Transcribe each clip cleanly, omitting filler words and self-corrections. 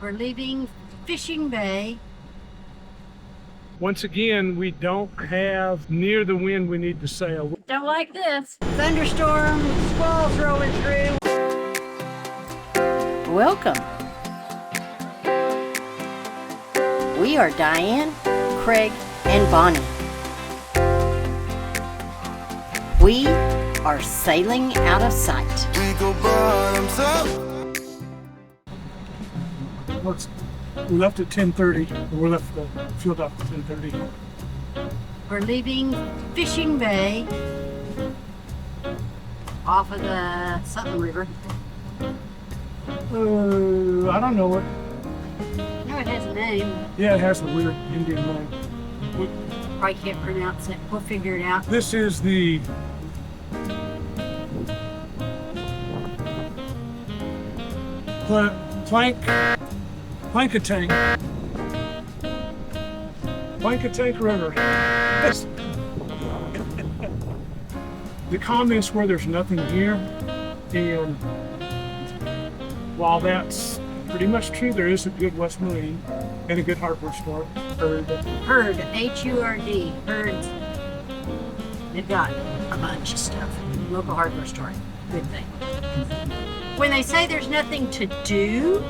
We're leaving Fishing Bay. Once again, we don't have near the wind we need to sail. Don't like this. Thunderstorm, squalls rolling through. Welcome. We are Diane, Craig, and Bonnie. We are sailing out of sight. We go bottoms up. We left at 10:30. We left the field up at 10:30. We're leaving Fishing Bay off of the something river. I don't know what. No, it has a name. Yeah, it has a weird Indian name. I can't pronounce it. We'll figure it out. This is the Plankatank River. The comments where there's nothing here, and while that's pretty much true, there is a good West Marine and a good hardware store. Herd, H-U-R-D, Herds. They've got a bunch of stuff. Local hardware store. Good thing. When they say there's nothing to do,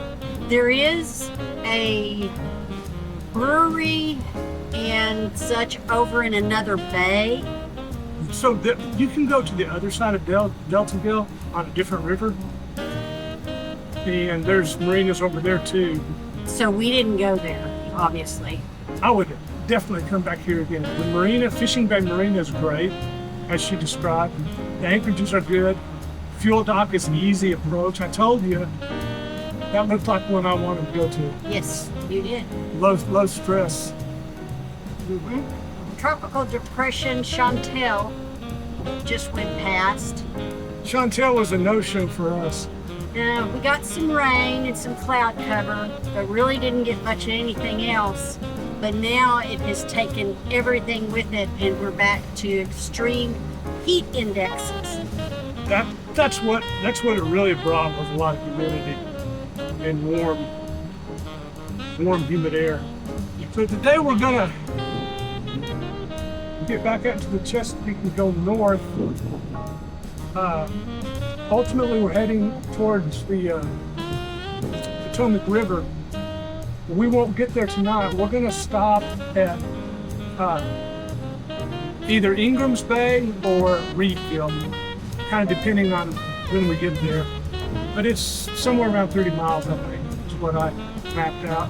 there is a brewery and such over in another bay. So you can go to the other side of Deltaville on a different river, and there's marinas over there too. So we didn't go there, obviously. I would definitely come back here again. The marina, Fishing Bay Marina, is great, as she described. The anchorages are good. Fuel dock is an easy approach. I told you that looked like one I wanted to go to. Yes, you did. Low stress. Mm-hmm. Tropical Depression Chantel just went past. Chantel was a no-show for us. We got some rain and some cloud cover, but really didn't get much of anything else. But now it has taken everything with it, and we're back to extreme heat indexes. That's what it really brought, was a lot of humidity and warm, humid air. So today we're gonna get back out to the Chesapeake and go north. Ultimately, we're heading towards the Potomac River. We won't get there tonight. We're gonna stop at either Ingram's Bay or Reedville, kind of depending on when we get there. But it's somewhere around 30 miles, I think, is what I mapped out.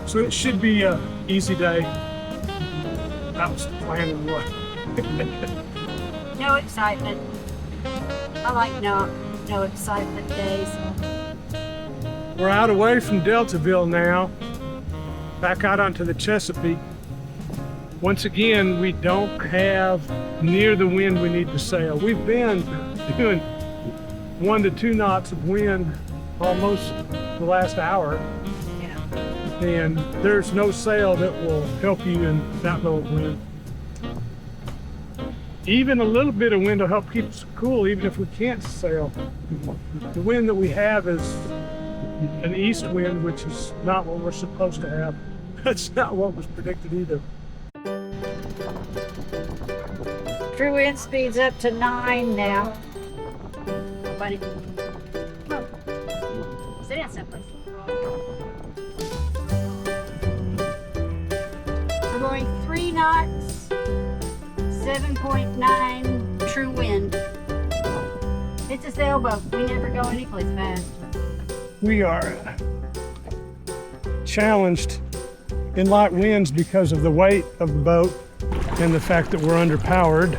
So it should be an easy day. That was the plan anyway. No excitement. I like no excitement days. We're out away from Deltaville now, back out onto the Chesapeake. Once again, we don't have near the wind we need to sail. We've been doing 1 to 2 knots of wind almost the last hour. Yeah. And there's no sail that will help you in that low of wind. Even a little bit of wind will help keep us cool, even if we can't sail. The wind that we have is an east wind, which is not what we're supposed to have. That's not what was predicted either. True wind speed's up to 9 now. Buddy, come on. Sit down someplace. We're going 3 knots, 7.9 true wind. It's a sailboat. We never go anyplace fast. We are challenged in light winds because of the weight of the boat and the fact that we're underpowered.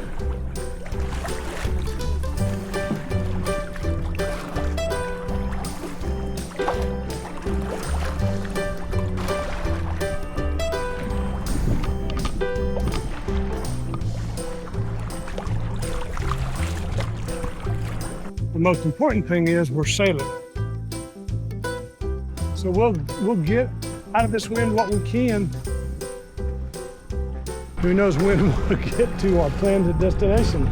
The most important thing is we're sailing. So we'll get out of this wind what we can. Who knows when we'll get to our planned destination.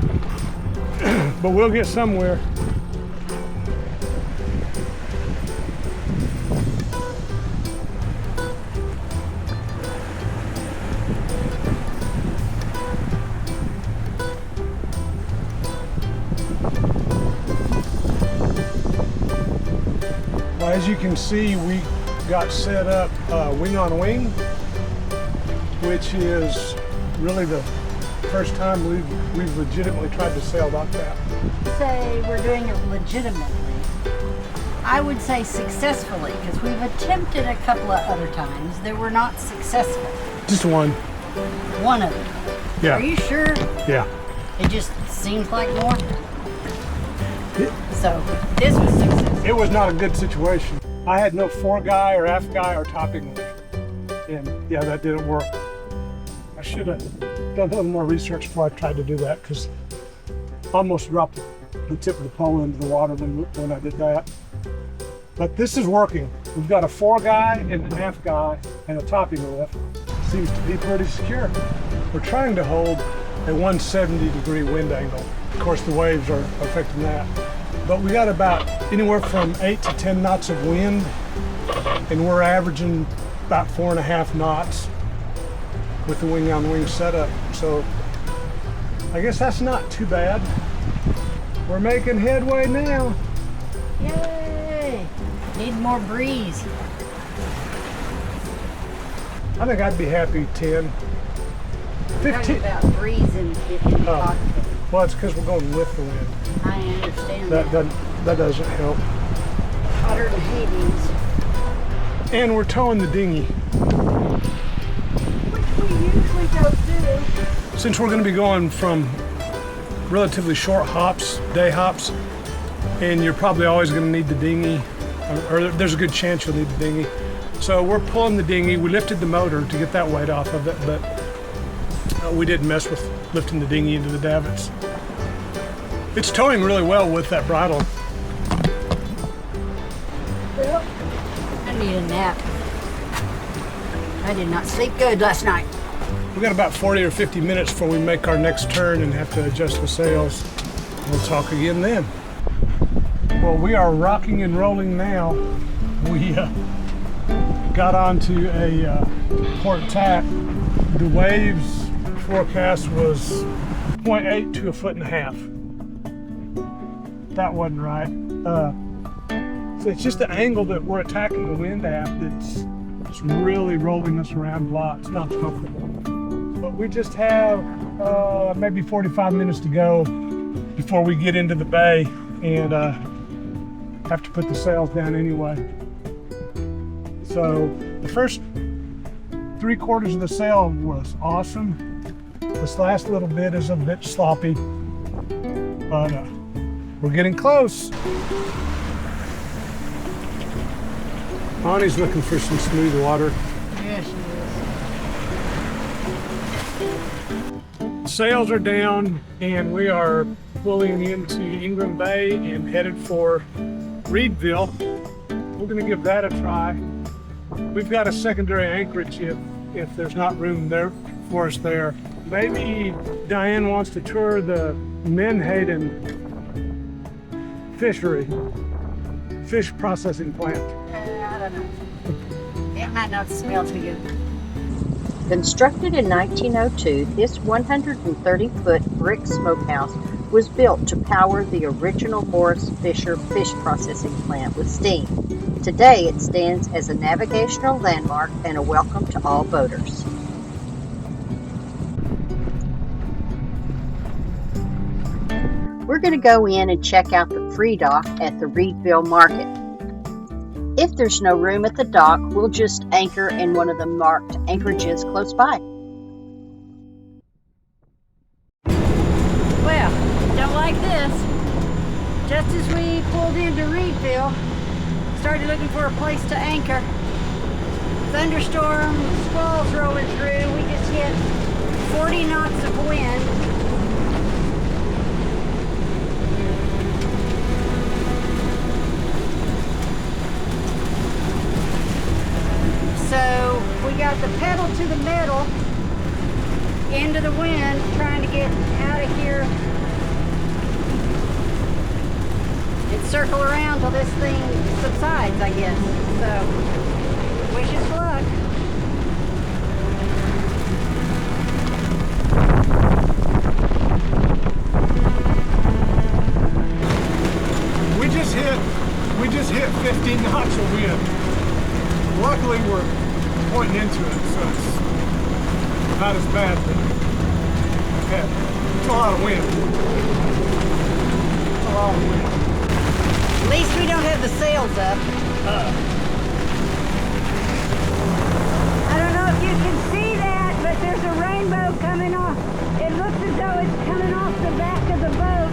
But we'll get somewhere. you can see, we got set up wing on wing, which is really the first time we've legitimately tried to sail like that. Say we're doing it legitimately. I would say successfully, because we've attempted a couple of other times that were not successful. Just one. One of them. Yeah. Are you sure? Yeah. It just seems like more. So this was successful. It was not a good situation. I had no fore guy or aft guy or topping lift. And yeah, that didn't work. I should have done a little more research before I tried to do that, because I almost dropped the tip of the pole into the water when I did that. But this is working. We've got a fore guy and an aft guy and a topping lift. Seems to be pretty secure. We're trying to hold a 170-degree wind angle. Of course, the waves are affecting that. But we got about anywhere from 8 to 10 knots of wind, and we're averaging about 4.5 knots with the wing on wing setup. So I guess that's not too bad. We're making headway now. Yay! Need more breeze. I think I'd be happy 10. 15. About breeze in the cockpit. Well, it's because we're going with the wind. I understand that. That doesn't help. Hotter than Hades. And we're towing the dinghy. Which we usually go do. Since we're going to be going from relatively short hops, day hops, and you're probably always going to need the dinghy, or there's a good chance you'll need the dinghy. So we're pulling the dinghy. We lifted the motor to get that weight off of it, but we didn't mess with lifting the dinghy into the davits. It's towing really well with that bridle. Well, I need a nap. I did not sleep good last night. We got about 40 or 50 minutes before we make our next turn and have to adjust the sails. We'll talk again then. Well, we are rocking and rolling now. We got onto a port tack. The waves forecast was 0.8 to 1.5 feet. That wasn't right. So it's just the angle that we're attacking the wind at that's just really rolling us around a lot. It's not comfortable. But we just have maybe 45 minutes to go before we get into the bay and have to put the sails down anyway. So the first 3/4 of the sail was awesome. This last little bit is a bit sloppy, but we're getting close. Bonnie's looking for some smooth water. Yes, she is. Sails are down and we are pulling into Ingram Bay and headed for Reedville. We're going to give that a try. We've got a secondary anchorage if there's not room there for us there. Maybe Diane wants to tour the Menhaden fish processing plant. I don't know. It might not smell too good. Constructed in 1902, this 130-foot brick smokehouse was built to power the original Morris Fisher fish processing plant with steam. Today, it stands as a navigational landmark and a welcome to all boaters. We're going to go in and check out the free dock at the Reedville Market. If there's no room at the dock, we'll just anchor in one of the marked anchorages close by. Well, don't like this. Just as we pulled into Reedville, started looking for a place to anchor. Thunderstorm, squalls rolling through. We just hit 40 knots of wind. So we got the pedal to the metal into the wind, trying to get out of here and circle around till this thing subsides, I guess. So wish us luck. We just hit 15 knots of wind. luckily we're pointing into it, so it's not as bad, but yeah, it's a lot of wind. It's a lot of wind. At least we don't have the sails up. I don't know if you can see that, but there's a rainbow coming off. It looks as though it's coming off the back of the boat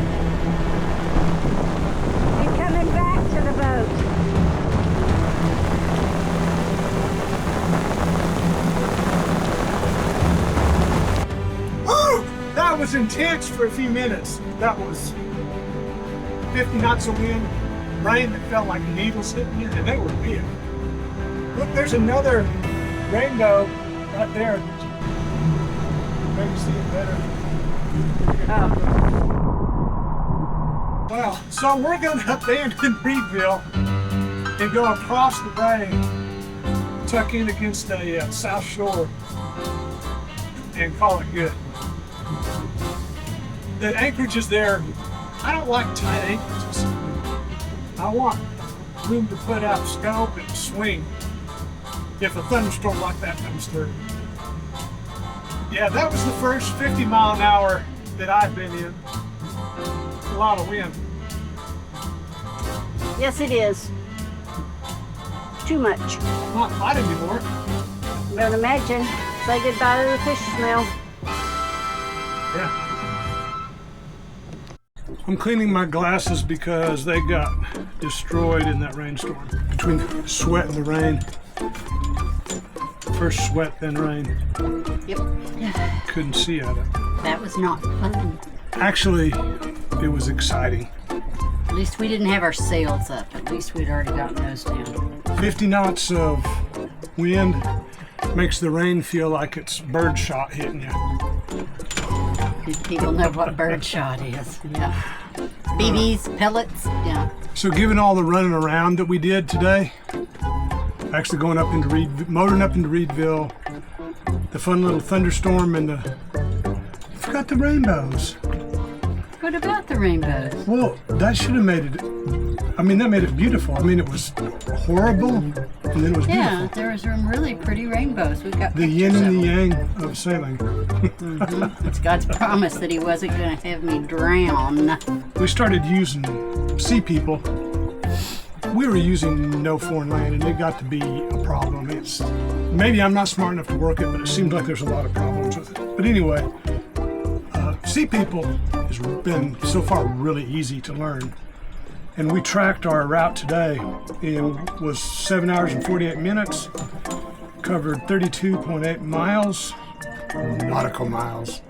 and coming back to the boat. Woo! That was intense for a few minutes. That was 50 knots of wind, rain that felt like needles hitting you, and they were big. Look, there's another rainbow right there. Maybe see it better. Wow, so we're going to abandon Reedville and go across the bay, tuck in against the south shore, and call it good. The anchorage is there. I don't like tight anchorages. I want room to put out scope and swing if a thunderstorm like that comes through. Yeah, that was the first 50-mile-an-hour that I've been in. A lot of wind. Yes, it is. Too much. Not hot anymore. Don't imagine. Say goodbye to the fish smell. Yeah. I'm cleaning my glasses because they got destroyed in that rainstorm. Between the sweat and the rain. First sweat, then rain. Yep. Couldn't see out of it. That was not fun. Actually, it was exciting. At least we didn't have our sails up. At least we'd already gotten those down. 50 knots of wind makes the rain feel like it's birdshot hitting you. These people know what birdshot is. Yeah. BBs, pellets. Yeah. So given all the running around that we did today, actually going up into motoring up into Reedville, the fun little thunderstorm and I forgot the rainbows. What about the rainbows? Well, that should have made it, I mean, that made it beautiful. I mean, it was horrible and then it was Yeah, beautiful. there was some really pretty rainbows. We got The yin pictures and of the them. yang of sailing. It's God's promise that He wasn't going to have me drown. We started using Sea People. We were using no foreign land, and it got to be a problem. It's maybe I'm not smart enough to work it, but it seems like there's a lot of problems with it. But anyway, Sea People has been so far really easy to learn, and we tracked our route today. It was 7 hours and 48 minutes. Covered 32.8 miles, nautical miles.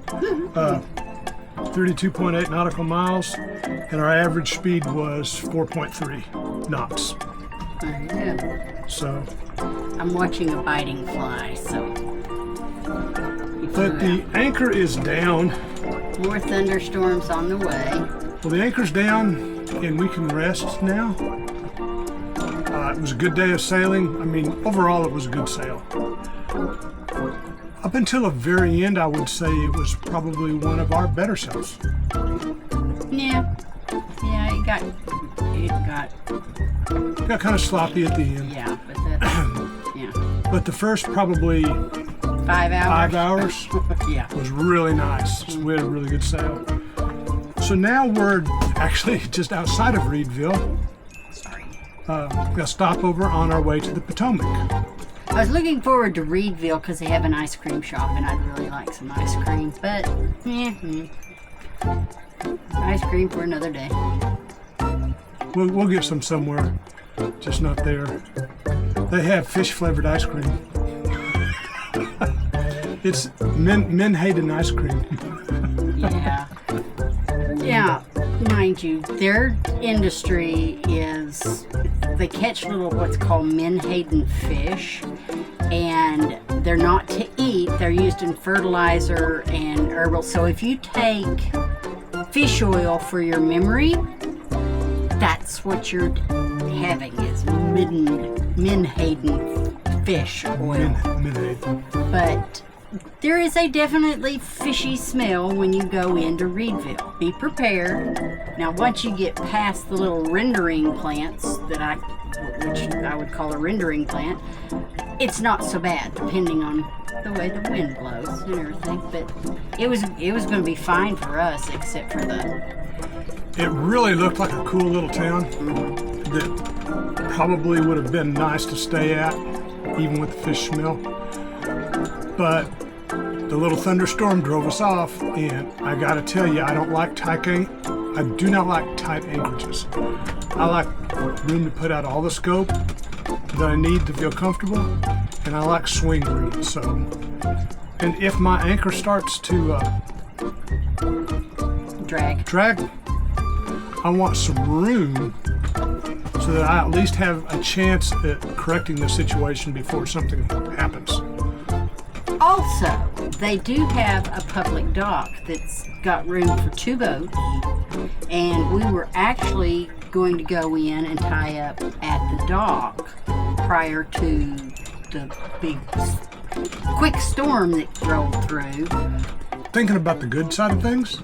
32.8 nautical miles, and our average speed was 4.3 knots. Yeah. So, I'm watching a biting fly, so. but the anchor is down. More thunderstorms on the way. Well, the anchor's down, and we can rest now. It was a good day of sailing. I mean, overall, it was a good sail. Up until the very end, I would say it was probably one of our better sails. Yeah. Yeah, it Got kind of sloppy at the end. yeah, but that's, yeah. But the first probably 5 hours. 5 hours Yeah. was really nice. We had a really good sail. So now we're actually just outside of Reedville. Sorry. A stopover on our way to the Potomac. I was looking forward to Reedville because they have an ice cream shop and I'd really like some ice cream, but ice cream for another day. We'll get some somewhere, just not there. They have fish flavored ice cream. It's Menhaden ice cream. Yeah. Yeah, mind you, their industry is they catch little what's called Menhaden fish, and they're not to eat. They're used in fertilizer and herbal. So if you take fish oil for your memory, that's what you're having is Menhaden fish oil. Menhaden. But there is a definitely fishy smell when you go into Reedville. Be prepared. Now, once you get past the little rendering plants which I would call a rendering plant, it's not so bad depending on the way the wind blows and everything. But it was going to be fine for us, except for It really looked like a cool little town that probably would have been nice to stay at, even with the fish smell. But the little thunderstorm drove us off, and I gotta tell you, I don't like I do not like tight anchorages. I like room to put out all the scope that I need to feel comfortable, and I like swing room. So, and if my anchor starts to drag, I want some room so that I at least have a chance at correcting the situation before something happens. Also, they do have a public dock that's got room for 2 boats, and we were actually going to go in and tie up at the dock prior to the big quick storm that rolled through. Thinking about the good side of things,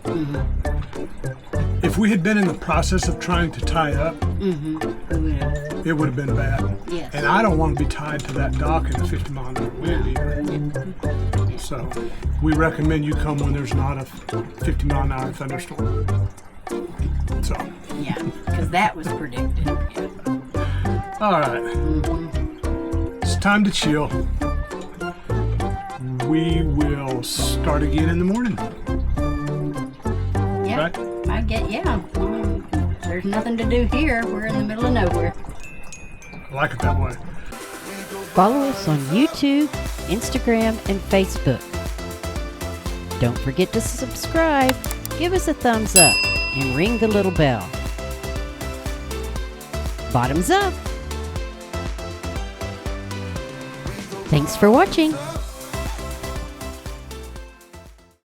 if we had been in the process of trying to tie up, it would have been bad. Yes. And I don't want to be tied to that dock in a 50-mile-an-hour wind either. So we recommend you come when there's not a 50-mile-an-hour thunderstorm. So. Yeah, because that was predicted. Yeah. All right. It's time to chill. We will start again in the morning. Yeah, right? I get, yeah. There's nothing to do here. We're in the middle of nowhere. I like it that way. Follow us on YouTube, Instagram, and Facebook. Don't forget to subscribe, give us a thumbs up, and ring the little bell. Bottoms up! Thanks for watching.